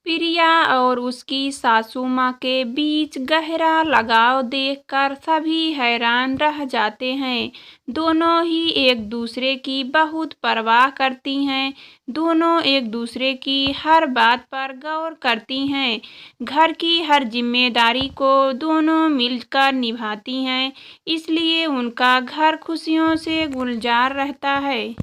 प्रिया और उसकी सासू माँ के बीच गहरा लगाव देखकर सभी हैरान रह जाते हैं। दोनों ही एक दूसरे की बहुत परवाह करती हैं। दोनों एक दूसरे की हर बात पर गौर करती हैं। घर की हर जिम्मेदारी को दोनों मिलकर निभाती हैं। इसलिए उनका घर खुशियों से गुलजार रहता है।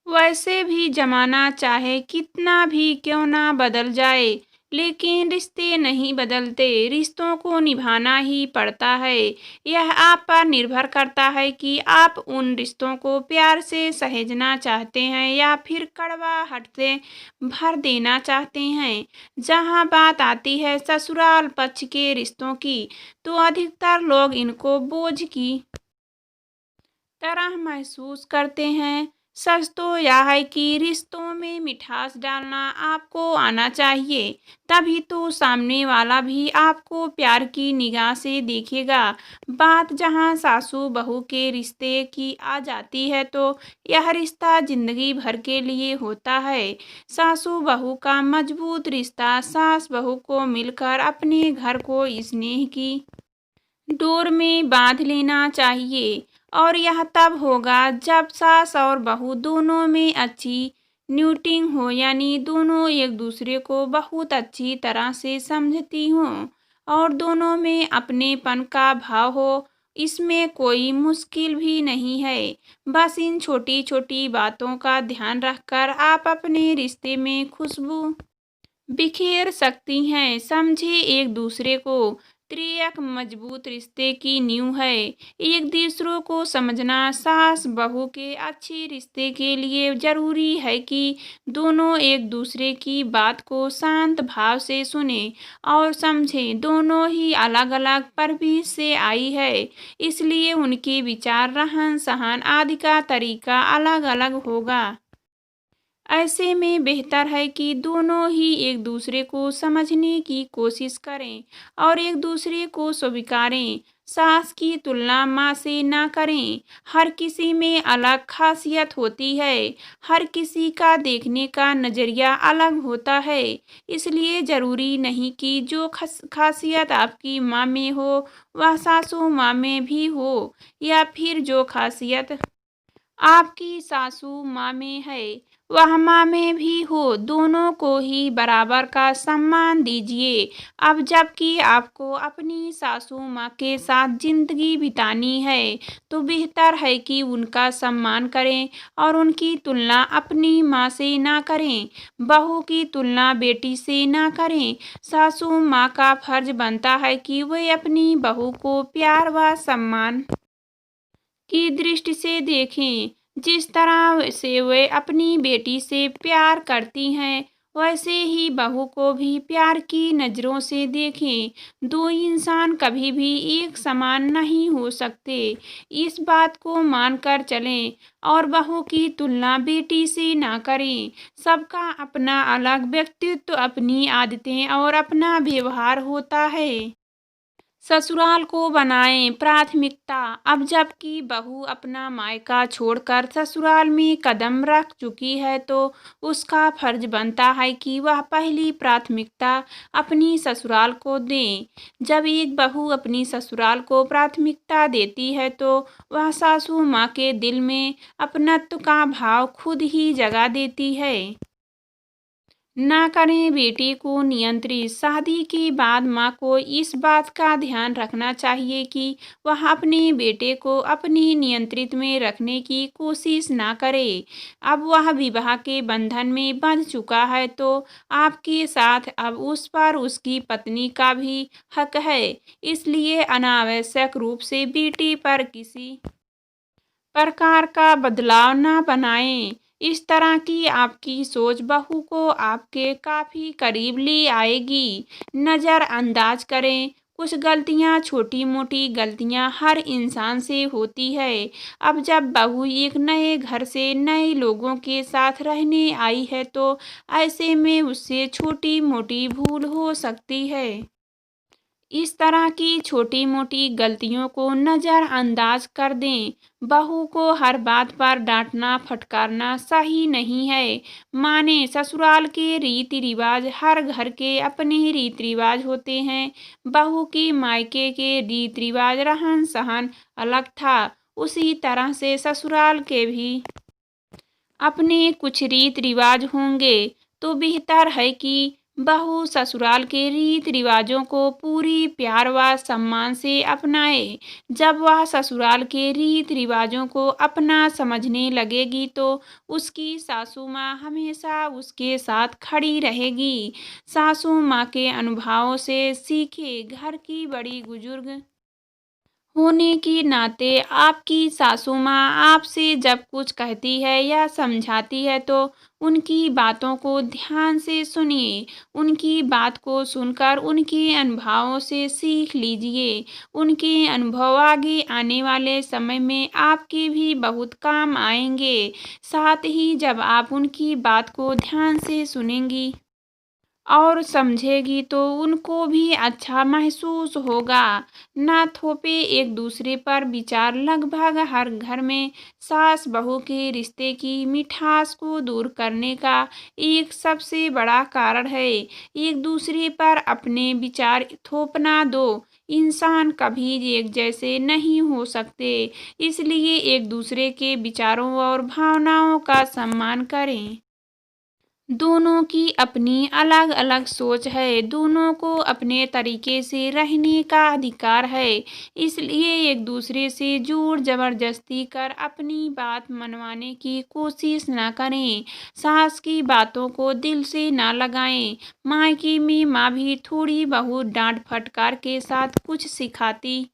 वैसे भी जमाना चाहे कितना भी क्यों ना बदल जाए, लेकिन रिश्ते नहीं बदलते। रिश्तों को निभाना ही पड़ता है। यह आप पर निर्भर करता है कि आप उन रिश्तों को प्यार से सहेजना चाहते हैं या फिर कड़वाहट से भर देना चाहते हैं। जहाँ बात आती है ससुराल पक्ष के रिश्तों की, तो अधिकतर लोग इनको बोझ की तरह महसूस करते हैं। सच तो यह है कि रिश्तों में मिठास डालना आपको आना चाहिए, तभी तो सामने वाला भी आपको प्यार की निगाह से देखेगा। बात जहां सासू बहू के रिश्ते की आ जाती है, तो यह रिश्ता जिंदगी भर के लिए होता है। सासू बहू का मजबूत रिश्ता सास बहू को मिलकर अपने घर को स्नेह की डोर में बांध लेना चाहिए। और यह तब होगा जब सास और बहू दोनों में अच्छी न्यूटिंग हो, यानी दोनों एक दूसरे को बहुत अच्छी तरह से समझती हों और दोनों में अपनेपन का भाव हो। इसमें कोई मुश्किल भी नहीं है। बस इन छोटी छोटी बातों का ध्यान रखकर आप अपने रिश्ते में खुशबू बिखेर सकती हैं। समझे एक दूसरे को। त्रिएक मजबूत रिश्ते की नींव है। एक दूसरों को समझना सास बहू के अच्छे रिश्ते के लिए जरूरी है कि दोनों एक दूसरे की बात को शांत भाव से सुने और समझें। दोनों ही अलग अलग परवरिश से आई है, इसलिए उनके विचार, रहन सहन आदि का तरीका अलग अलग होगा। ऐसे में बेहतर है कि दोनों ही एक दूसरे को समझने की कोशिश करें और एक दूसरे को स्वीकारें। सास की तुलना माँ से ना करें। हर किसी में अलग खासियत होती है। हर किसी का देखने का नज़रिया अलग होता है। इसलिए ज़रूरी नहीं कि जो खासियत आपकी माँ में हो, वह सासू माँ में भी हो, या फिर जो खासियत आपकी सासू माँ में है वह माँ में भी हो। दोनों को ही बराबर का सम्मान दीजिए। अब जबकि आपको अपनी सासू माँ के साथ जिंदगी बितानी है, तो बेहतर है कि उनका सम्मान करें और उनकी तुलना अपनी माँ से ना करें। बहू की तुलना बेटी से ना करें। सासू माँ का फर्ज बनता है कि वे अपनी बहू को प्यार व सम्मान की दृष्टि से देखें। जिस तरह से वे अपनी बेटी से प्यार करती हैं, वैसे ही बहू को भी प्यार की नज़रों से देखें। दो इंसान कभी भी एक समान नहीं हो सकते। इस बात को मानकर चलें और बहू की तुलना बेटी से ना करें। सबका अपना अलग व्यक्तित्व, अपनी आदतें और अपना व्यवहार होता है। ससुराल को बनाएं प्राथमिकता। अब जबकि बहू अपना मायका छोड़कर ससुराल में कदम रख चुकी है, तो उसका फर्ज बनता है कि वह पहली प्राथमिकता अपनी ससुराल को दें। जब एक बहू अपनी ससुराल को प्राथमिकता देती है, तो वह सासू माँ के दिल में अपनत्व का भाव खुद ही जगा देती है। ना करें बेटी को नियंत्रित। शादी के बाद माँ को इस बात का ध्यान रखना चाहिए कि वह अपने बेटे को अपनी नियंत्रित में रखने की कोशिश ना करे। अब वह विवाह के बंधन में बंध चुका है, तो आपके साथ अब उस पर उसकी पत्नी का भी हक है। इसलिए अनावश्यक रूप से बेटी पर किसी प्रकार का बदलाव ना बनाएं। इस तरह की आपकी सोच बहू को आपके काफी करीब ले आएगी। नज़रअंदाज करें। कुछ गलतियां, छोटी मोटी गलतियां हर इंसान से होती है। अब जब बहू एक नए घर से नए लोगों के साथ रहने आई है, तो ऐसे में उससे छोटी मोटी भूल हो सकती है। इस तरह की छोटी-मोटी गलतियों को नज़रअंदाज कर दें। बहू को हर बात पर डाँटना, फटकारना सही नहीं है। माने ससुराल के रीति-रिवाज, हर घर के अपने रीति-रिवाज होते हैं। बहू की मायके के रीति-रिवाज, रहन-सहन अलग था, उसी तरह से ससुराल के भी अपने कुछ रीत-रिवाज होंगे, तो बेहतर है कि बहू ससुराल के रीत-रिवाजों को पूरी प्यार व सम्मान से अपनाए। जब वह ससुराल के रीत-रिवाजों को अपना समझने लगेगी, तो उसकी सासू माँ हमेशा उसके साथ खड़ी रहेगी। सासू माँ के अनुभवों से सीखे। घर की बड़ी बुजुर्ग होने के नाते आपकी सासू माँ आपसे जब कुछ कहती है या समझाती है, तो उनकी बातों को ध्यान से सुनिए। उनकी बात को सुनकर उनके अनुभवों से सीख लीजिए। उनके अनुभव आगे आने वाले समय में आपके भी बहुत काम आएंगे। साथ ही जब आप उनकी बात को ध्यान से सुनेंगी और समझेगी, तो उनको भी अच्छा महसूस होगा। ना थोपे एक दूसरे पर विचार। लगभग हर घर में सास बहू के रिश्ते की मिठास को दूर करने का एक सबसे बड़ा कारण है एक दूसरे पर अपने विचार थोपना। दो इंसान कभी एक जैसे नहीं हो सकते, इसलिए एक दूसरे के विचारों और भावनाओं का सम्मान करें। दोनों की अपनी अलग-अलग सोच है, दोनों को अपने तरीके से रहने का अधिकार है, इसलिए एक दूसरे से ज़ोर-ज़बरदस्ती कर अपनी बात मनवाने की कोशिश न करें। सास की बातों को दिल से न लगाएं। मायके में माँ भी थोड़ी बहुत डाँट-फटकार के साथ कुछ सिखाती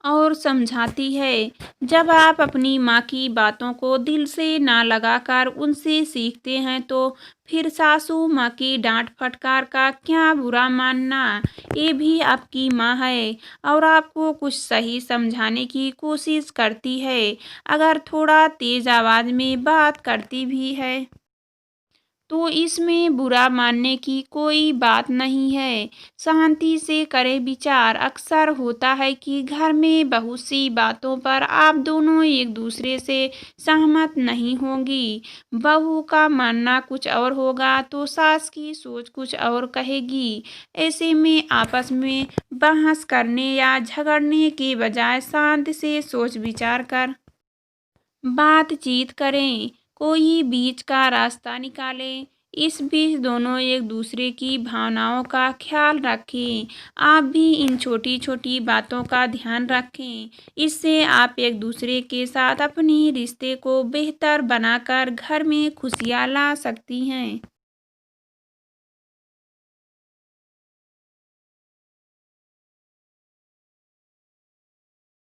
और समझाती है। जब आप अपनी माँ की बातों को दिल से ना लगाकर उनसे सीखते हैं, तो फिर सासू माँ की डांट फटकार का क्या बुरा मानना। ये भी आपकी माँ है और आपको कुछ सही समझाने की कोशिश करती है। अगर थोड़ा तेज आवाज़ में बात करती भी है, तो इसमें बुरा मानने की कोई बात नहीं है। शांति से करें विचार। अक्सर होता है कि घर में बहुत सी बातों पर आप दोनों एक दूसरे से सहमत नहीं होंगी। बहू का मानना कुछ और होगा, तो सास की सोच कुछ और कहेगी। ऐसे में आपस में बहस करने या झगड़ने के बजाय शांत से सोच विचार कर बातचीत करें, कोई बीच का रास्ता निकालें। इस बीच दोनों एक दूसरे की भावनाओं का ख्याल रखें। आप भी इन छोटी-छोटी बातों का ध्यान रखें। इससे आप एक दूसरे के साथ अपने रिश्ते को बेहतर बनाकर घर में खुशियाँ ला सकती हैं।